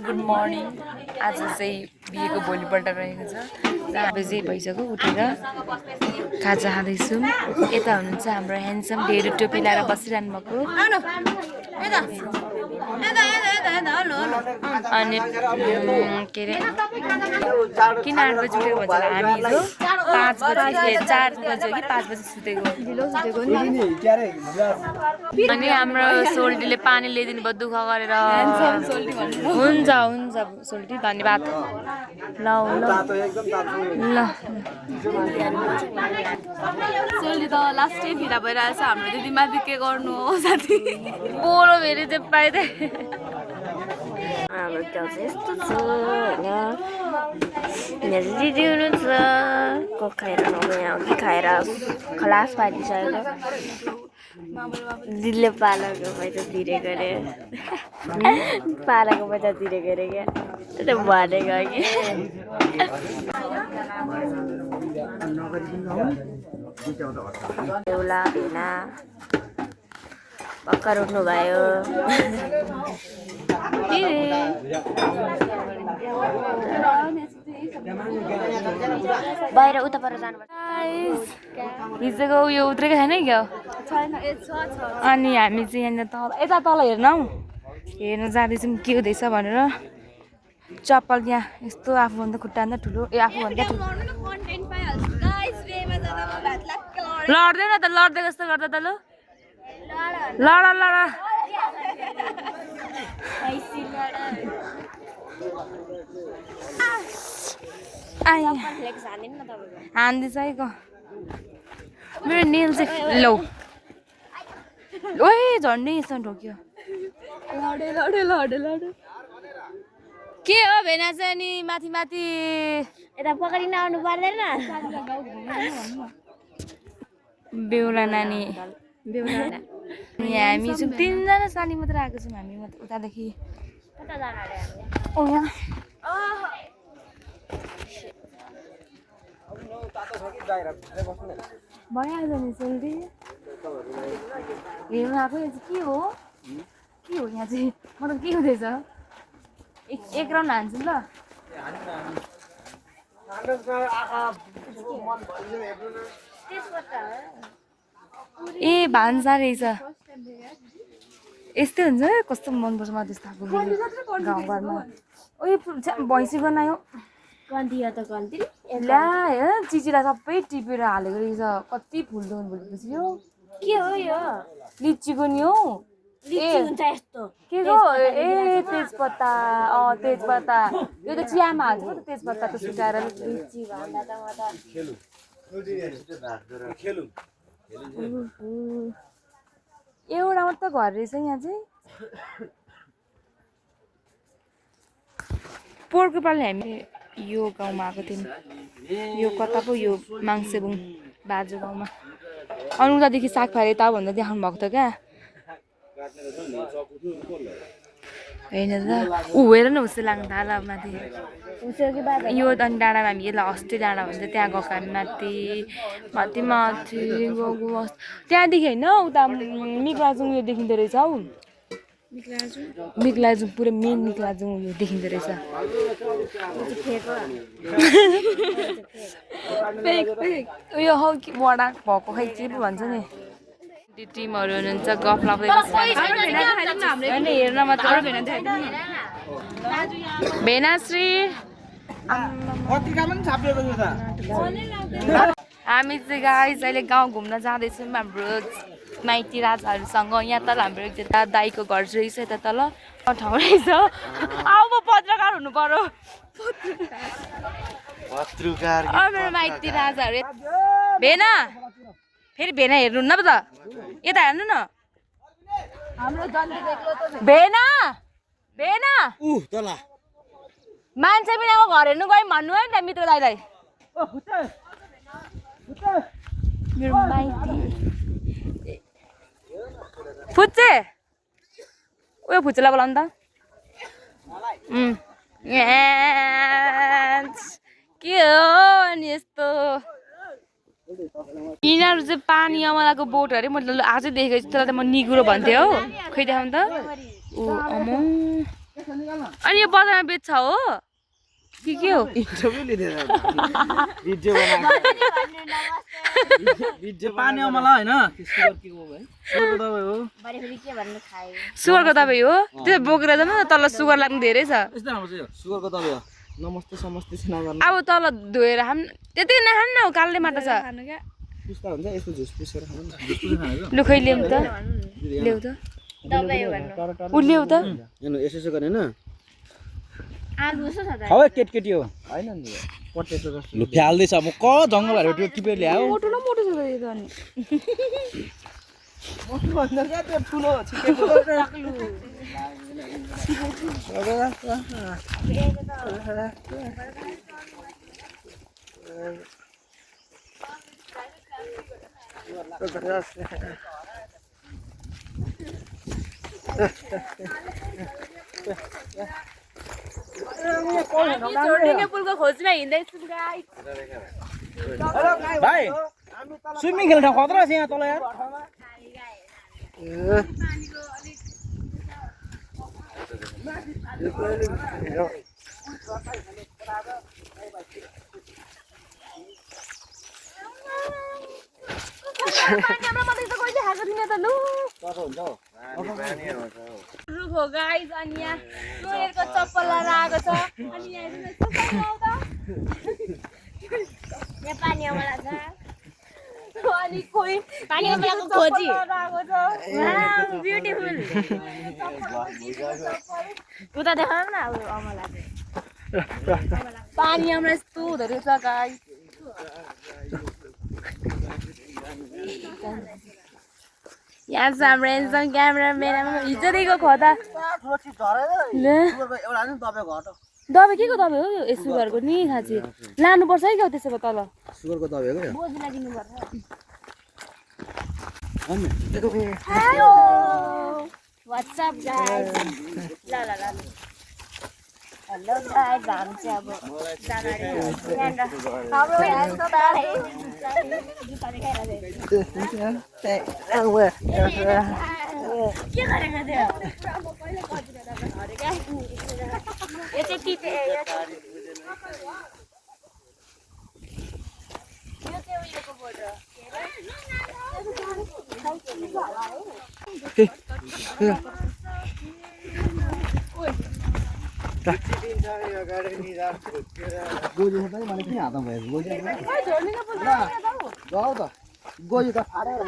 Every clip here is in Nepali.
Good morning. आज चाहिँ बिहेको भोलिपल्ट रहेको छ र हामी चाहिँ भइसक्यो उठेर खाजा खाँदैछौँ। यता हुनुहुन्छ हाम्रो ह्यान्डसम ढेँडो टोपी लगाएर बसिरहनु भएको अनि के अरे किन 8 बजी उठेको भन्छ हामी हिजो 5 बजी 4 बजी कि 5 बजी सुतेको अनि हाम्रो सोल्टीले पानी ल्याइदिनु भयो दुःख गरेर। हुन्छ हुन्छ सोल्टी धन्यवाद। ल ल ल सोल्टी त लास्टै फिरा भइरहेछ हाम्रो दिदीमाथि के गर्नु हो साथी पोलो फेरि चाहिँ पाइँदै हाम्रो गाउँ चाहिँ यस्तो छ होइन। यहाँ चाहिँ दिदी हुनुहुन्छ कोक खाएर नगयो अघि खाएर खलास पारिदिइसकेको दिदीले पालाको पैसा तिरेको अरे पालाको पैसा तिरेको अरे क्या त्यो भनेको कि एउटा भेना भर्खर उठ्नुभयो बाहिर उता पर जानुपर्छ। हिजोको उयो उत्रेको छैन क्या अनि हामी चाहिँ यहाँनिर तल यता तल हेर्न हौ हेर्नु जाँदैछौँ के हुँदैछ भनेर। चप्पल यहाँ यस्तो आफूभन्दा खुट्टा ठुलो आफूभन्दा ठुलो लड्दैन त लड्दै कस्तो गर्दा त ल लड लड हान्दैछ है क मेरो नेल चाहिँ लौ ओए झन्डै यसो ढोक्यो के हो भेना चाहिँ नि माथि माथि यता पक्रिन आउनु पर्दैन बेहुला नानी हामी छौँ 3 जना साली मात्र आएको छौँ हामी उतादेखि भइहाल्छ नि सोल्टी हेर्नु आएको यहाँ चाहिँ के हो यहाँ चाहिँ मतलब के हुँदैछ एक राउन्ड हान्छु ल ए भान्सा रहेछ यस्तै हुन्छ कस्तो मनपर्छ मलाई त्यस्तो खालको गाउँघरमा ओए भैँसी बनायो ल्या हेर चिचिला सबै टिपेर हालेको रहेछ कति फुल दोन भोलिपछि यो के हो यो लिचीको नि हौ के हो ए तेजपत्ता तेजपत्ता यो त चियामा हाल्छ त तेजपत्ता त सुकाएर एउटा मात्र घर रहेछ यहाँ चाहिँ पोहोरको पालि हामी यो गाउँमा आएको थियौँ यो कता पो यो माङसेबुङ बाजु गाउँमा अनि उतादेखि सागफारे त भन्दा देखाउनु भएको थियो क्या होइन त ऊ हेर न उस्तो लाग्नु थाल्यो माथि यो अनि डाँडामा हामी यसलाई अस्ति डाँडा भन्छ त्यहाँ गएको हामी माथि माथि माथि गएको त्यहाँदेखि होइन उता मिकलाजुङ यो देखिँदो रहेछ हौ मिकलाजुङ पुरै मेन मिकलाजुङ उयो देखिँदो रहेछ उयो हौ कि बडा भएको खै के पो भन्छ नि टिमहरू हुनुहुन्छ गफ लाग्दै हेर्न मात्र भेनाश्री हामी चाहिँ गाइस अहिले गाउँ घुम्न जाँदैछौँ हाम्रो माइती राजाहरूसँग। यहाँ तल हाम्रो एकजना दाईको घर रहेछ यता तल ठाउँ रहेछ अब पत्रकार हुनु पर्यो मेरो माइती राजाहरू भेना फेरि भेना हेर्नुहुन्न पो त यता हेर्नु न भेना भेना मान्छे बिनाको घर हेर्नु गयौँ भन्नु है त मित्र दाइलाई मेरो माइती फुच्चे उयो फुच्चेलाई बोलाउनु त के हो अनि यस्तो यिनीहरू चाहिँ पानी अमलाको बोट अरे मैले आजै देखेको छु त्यसलाई त म निगुरो भन्थेँ हौ खै देखाउनु त ऊ अमो अनि यो बजारमा बेच्छ हो के हो इन्टरभ्यु लिँदैन भिडियो बनाएको भिडियो पानी मलाई हैन सुगर के हो भाइ सुगर दबाई हो बडे फेरि के भन्नु खाए सुगरको दबाई हो त्यो बोकेर जानु न तल सुगर लाग्नु धेरै छ यस्तो राम्रो छ यो सुगरको दबाई हो नमस्ते समस्ते छ नगर्नु अब तल धोएर खाम त्यति नखानु न काल्ले माटो छ पुस्ता हुन्छ यस्तो झुस पुसेर खानु न झुस पुसेर खानु लु खै ल्याउ त ल्याउ त दबाई हो भन्नु उ ल्याउ त हेर्नु यसो गर्ने हैन आलु जस्तो छ त खै केटकेटी हो हैन नि पटेटो जस्तो लु फ्याल्दै छ म क जंगलहरु त्यो टिपेर ल्याऊ मोटो न मोटो छ त यो त अनि मोटो भन्दा क्या त्यो ठुलो छिटेको जोडिने पुलको खोजमा हिँड्दैछु गाइस भाइ स्विमिङ खेल्न ठाउँ खतरा छ यहाँ तल यार रुख हो गाइस अनि यहाँ लोयरको चप्पल लगाएर आएको छ अनि यहाँ हेर्नु यस्तो पानी यहाँ पानी आउँला छ अनि खोइ पानी आउँलाको खोजी आएको छ ब्युटिफुल उता देखाउनु न अब अमला पानी आउन यस्तो हुँदो रहेछ गाइस यहाँ छ हाम्रो एन्सन क्यामेराम्यान हिजोदेखिको खोदा दबाई के को दबाई हो यो सुगरको नि खाँची लानुपर्छ है क्या त्यसो भए तल सुगरको दबाई हो बोजूलाई दिनुपर्छ हेलो व्हाट्स अप गाइस ल ल ल हेलो गाइस हामी चाहिँ अब जानु हाम्रो यस्तो बारे जुत्ता देखाइरहेको के गरेको थियो यो चाहिँ टिपे यो चाहिँ उयोको बोर्ड हो गोजी पनि मलाई के हातमा भयो गोजी जाऊ त गोजी त फाडेर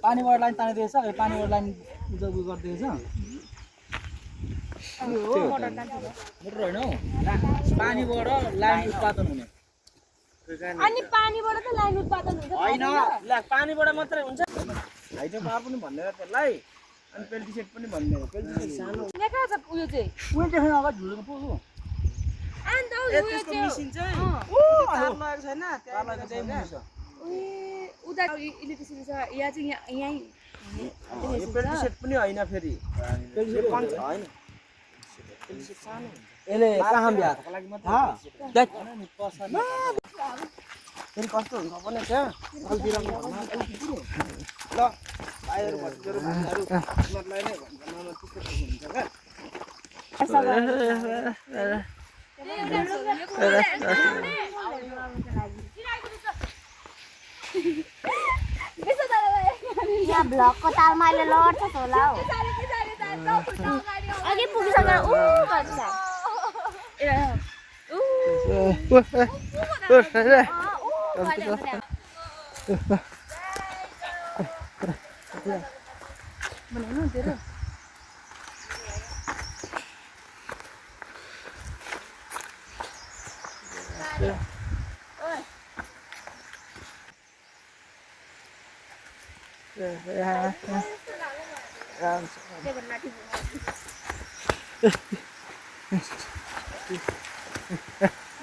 पानीबाट लाइन तानिदिएछ पानीबाट लाइन उजो गरिदिएछ मोटर होइन हौ पानीबाट लाइन उत्पादन हुने अनि पानीबाट त लाइन उत्पादन हुन्छ होइन पानीबाट मात्रै हुन्छ हाइड्रो पावर पनि भन्ने त्यसलाई अनि पेल्टिसेट पनि भन्ने पेल्टिसेट सानो यहाँ कहाँ छ उयो चाहिँ उयो देख्न अगाडि झुलेको पुग्यो अनि त उयो चाहिँ मिसिन चाहिँ तार लागेको छैन तार लागेको चाहिँ मुछ उता इलेक्ट्रिसिटी छ यहाँ चाहिँ यहीँ यो पेल्टिसेट पनि होइन फेरि पेल्टिसेट होइन पेल्टिसेट सानो यसले कहाँ बिहा लागि मात्र फेरि कस्तो हुन्छ भने त्यहाँ कलतिर ल भाइहरू भतिजाहरू भाइहरू उनीहरूलाई नै भन्छ त्यस्तो हुन्छ यहाँ ब्लकको तालमा अहिले लड्छ होला हौ अघि पुगिसकेर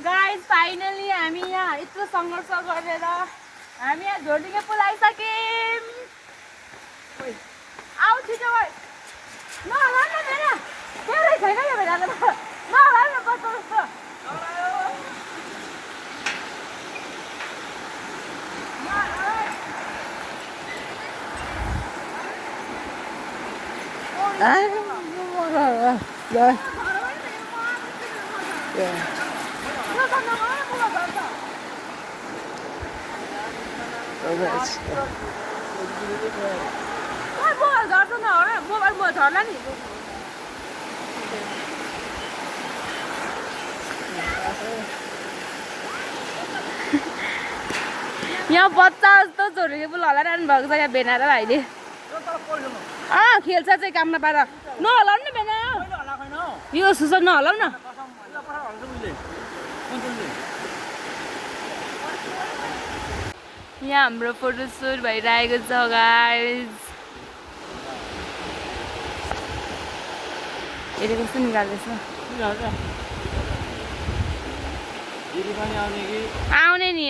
गाइस फाइनली हामी यहाँ यत्रो सङ्घर्ष गरेर हामी यहाँ झोडिङे पुल आइसक्यौँ आऊ छिटो भए नहला न मेरा मेरै छैन यो बेला नहला न कस्तो कस्तो यहाँ बच्चा जस्तो छोरीले पुल हलाइरहनु भएको छ यहाँ भेना र भाइले खेल्छ चाहिँ काम नपाएर नहलाउ न भेना यो सुसक नहलाउ न यहाँ हाम्रो फोटोसुट भइरहेको छ गाइज हेरेको कस्तो निकाल्दैछ आउने नि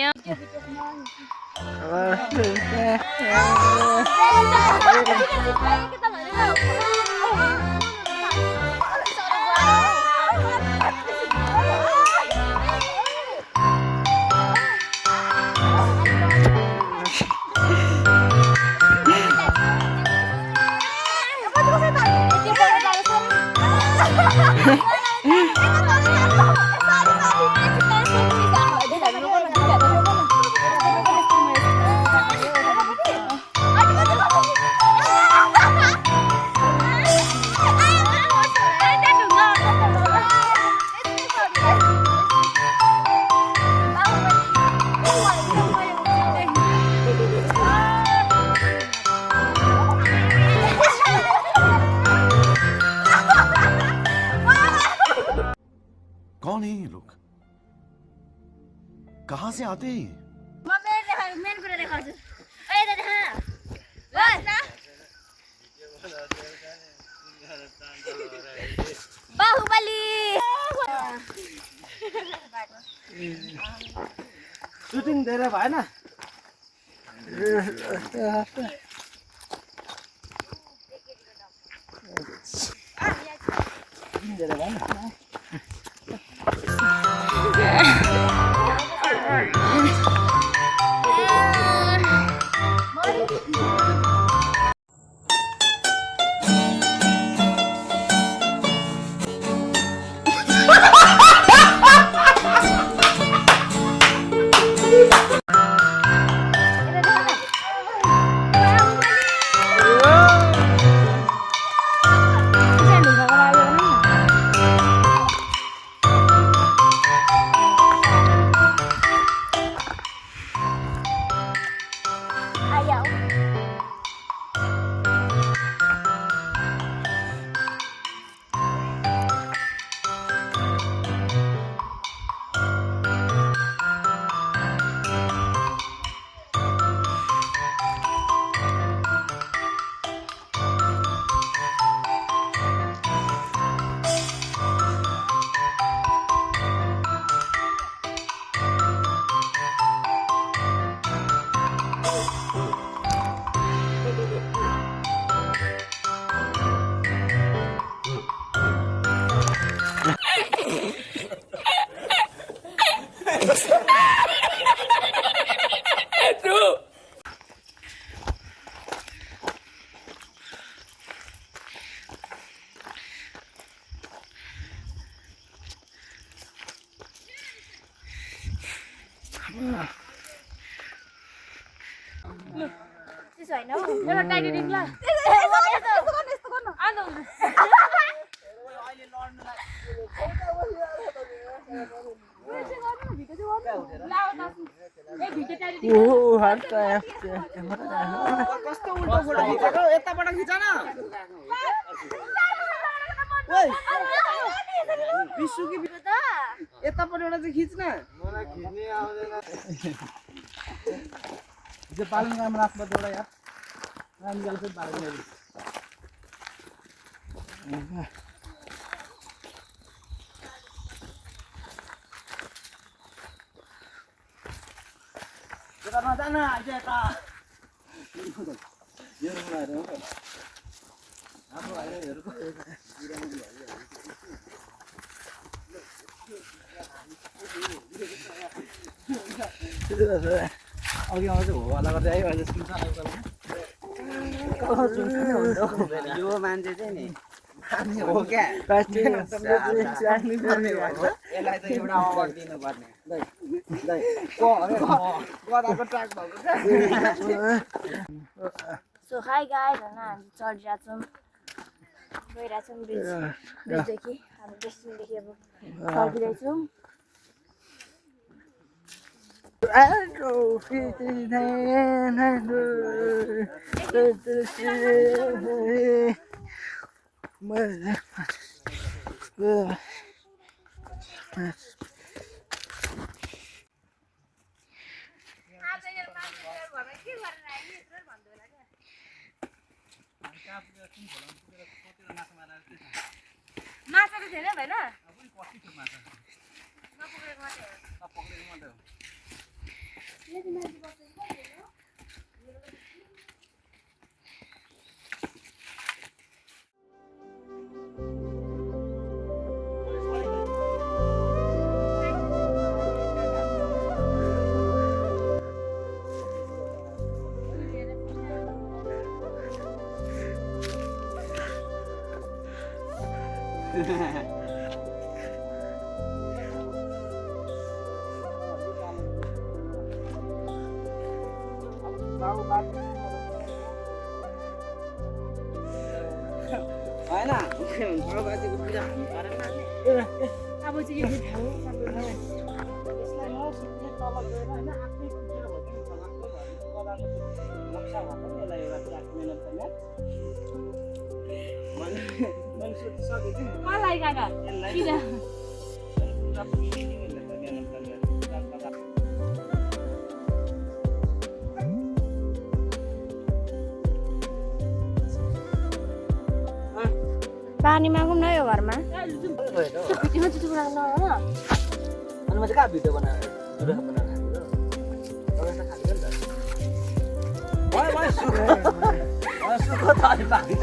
कौन है ये लोग कहाँ से आते हैं बाहुबली सुटिङ धेरै भएन एउटा टाइटेनिक ल कस्तो उल्टो फोटो खिचेको यताबाट खिच न ओइ विश्व कि यताबाट एउटा चाहिँ खिच्न मलाई खिच्नै आउँदैन जे पालन काम राख्नु एउटा यार निकाल फेरि पालन गरी Kita mau sana aja tak. Dia rumah ada. Apa ada ya? अघि आउँछ होला गर्दै आयो अहिले सुन्छ यो मान्छे चाहिँ नि हो क्या प्लास्टिक यसलाई त एउटा अवार्ड दिनुपर्ने गदाको ट्र्याक भएको सो हाई गाइस हैन हामी चढिरहेछौँ गइरहेछौँ ब्रिजदेखि हामी डेस्टिनेदेखि अब फर्किँदैछौँ माछा त थिएन भएन होइन बाबाजीको पूजा अब चाहिँ यो ठाउँ यसलाई नसिक्ने तल गएर होइन आफ्नै खुट्टा भन्छ छलाक्कै भन्छ गदाको नक्सा भएको नि यसलाई एउटा ट्र्याक मेहनत गर्ने मैले सोचिसकेको थिएँ मलाई काका किन पानी मागौँ न यो घरमा अनि म चाहिँ कहाँ भिडियो बनाएर सुख त अलि बाँकी छ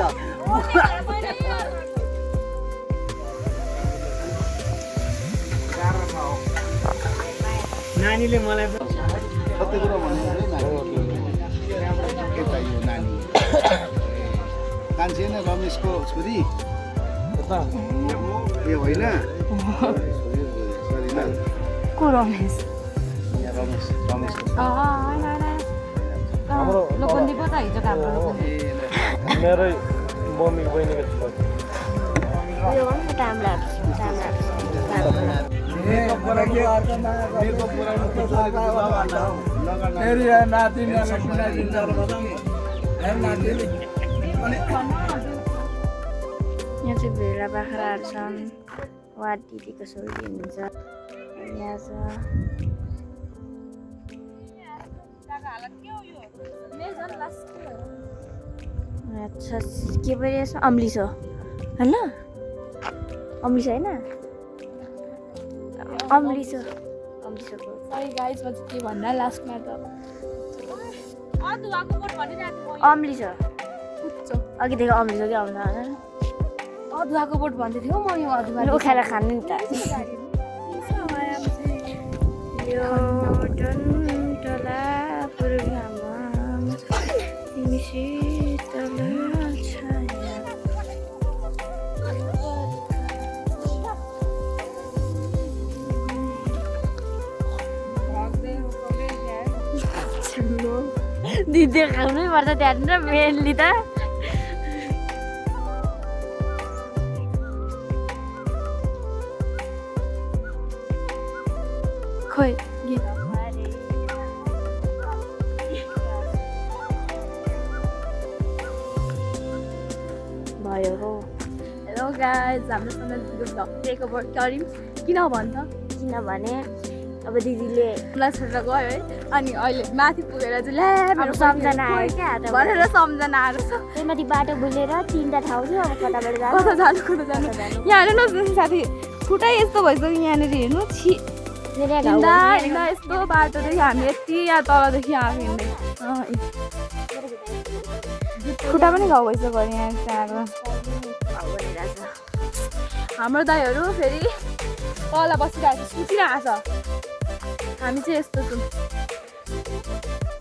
नानीले मलाई सत्य कुरा भन्नु के चाहियो नानी कान्छी होइन रमेशको छोरी ए होइन सरी ल को रमेश रमेशको लोकन्दी पो त हिजो काम गर्नु मेरै मम्मी बहिनीको छोरी यो गर्नु न टाइम लाग्छ यहाँ चाहिँ भेडा बाख्राहरू छन् वा दिदीको छोरी हुनुहुन्छ यहाँ छ अच्छा के परिरहेछ अम्ली छ होइन अम्ली छ होइन अम्ली छ सरी गाइस म चाहिँ के भन्दा लास्टमा त अम्ली छ अघिदेखि अम्ली छ कि आउँछ होइन अदुवाको बोट भन्दै थियो म यो अदुवा उखाएर खानु नि त यो टला पूर्वमा तिमी शीतल छाया दिदी खाउनै पर्छ त्यहाँनिर मेनली त खोइ गीत भयो हो हेलो गाइस हाम्रो सन्दर्भको भ्लग टेक ओभर गऱ्यौँ किन भन्छ किनभने अब दिदीले मलाई छोडेर गयो है अनि अहिले माथि पुगेर चाहिँ ल्या मेरो सम्झना आयो क्या भनेर सम्झना आएर छ त्यही माथि बाटो बुझेर 3टा ठाउँ थियो अब कताबाट कता जानु यहाँ हेर्नु न साथी खुट्टै यस्तो भइसक्यो यहाँनिर हेर्नु छि हिँड्दा हिँड्दा यस्तो बाटोदेखि हामी यति यहाँ तलदेखि यहाँ हिँड्दै खुट्टा पनि घाउ भइसक्यो यहाँ त्यहाँको हाम्रो दाइहरू फेरि तल बसिरहेको छ सुतिरहेको छ हामी चाहिँ यस्तो छौँ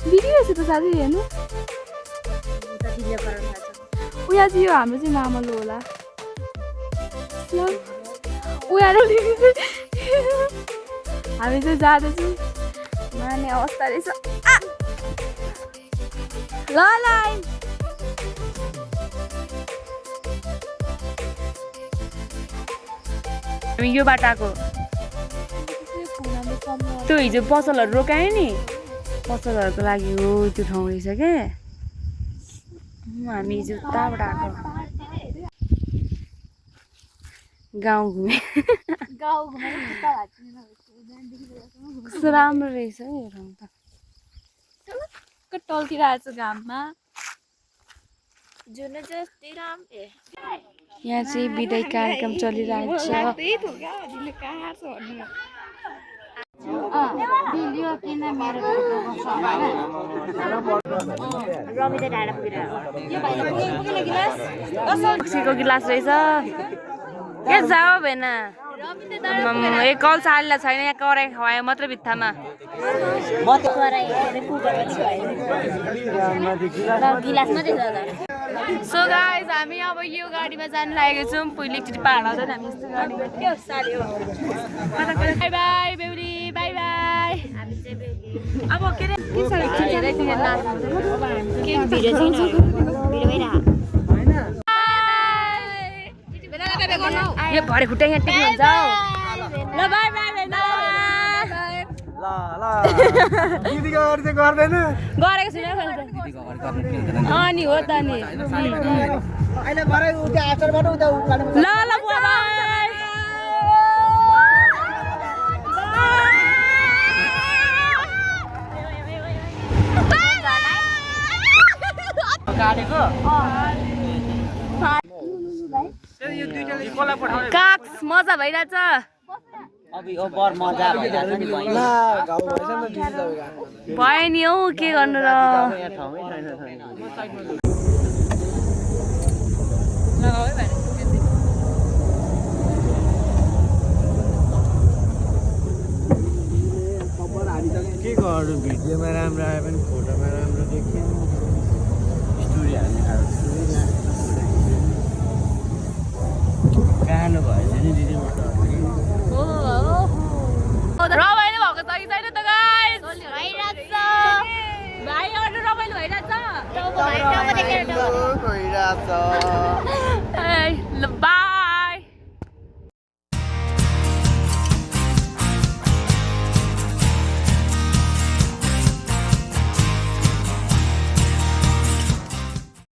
बिग्रिरहेछ त साथी हेर्नु उयो चाहिँ यो हाम्रो चाहिँ मामलो होला हामी चाहिँ जाँदैछौँ माने अवस्था रहेछ ल हामी यो बाटाको त्यो हिजो पसलहरू रोकायो नि पसलहरूको लागि हो त्यो ठाउँ रहेछ क्या हामी हिजो उताबाट आएको गाउँ घुमे कस्तो राम्रो रहेछ हौ यो ठाउँ त टल्किरहेको छ घाममा यहाँ चाहिँ बिदाई कार्यक्रम चलिरहेको छ रक्सीको गिलास रहेछ के छ हौ भेना एक कल सालीलाई छैन यहाँ कराई खुवायो मात्र भित्तामा सो गाइस हामी अब यो गाडीमा जानु लागेको छौँ पहिले एकचोटि पहाड आउँदैन हामी यस्तो गाडीमा के हो साली हो बाई बाई बेहुली बाई बाई अब के अरे यो भरे खुट्टा यहाँ टेक्नु हुन्छ हौ ल बाई बाई दिदीको अगाडि चाहिँ गर्दैन गरेको छुइनँ अनि हो त नि अहिले भरे उता आचरबाट उता उकालो ल ल बाई गाडीको काक्स मजा भइरहेछ अबि ओ बर मजा भइरहेछ नि भयो नि हौ के गर्नु र के गर्नु भिडियोमा राम्रो आयो भने फोटोमा राम्रो देखियो स्टोरी हाल्ने कालो भएछ नि दिदी रमाइलो भएको छ कि छैन त गाइस भाइ अरू रमाइलो भइरहेछ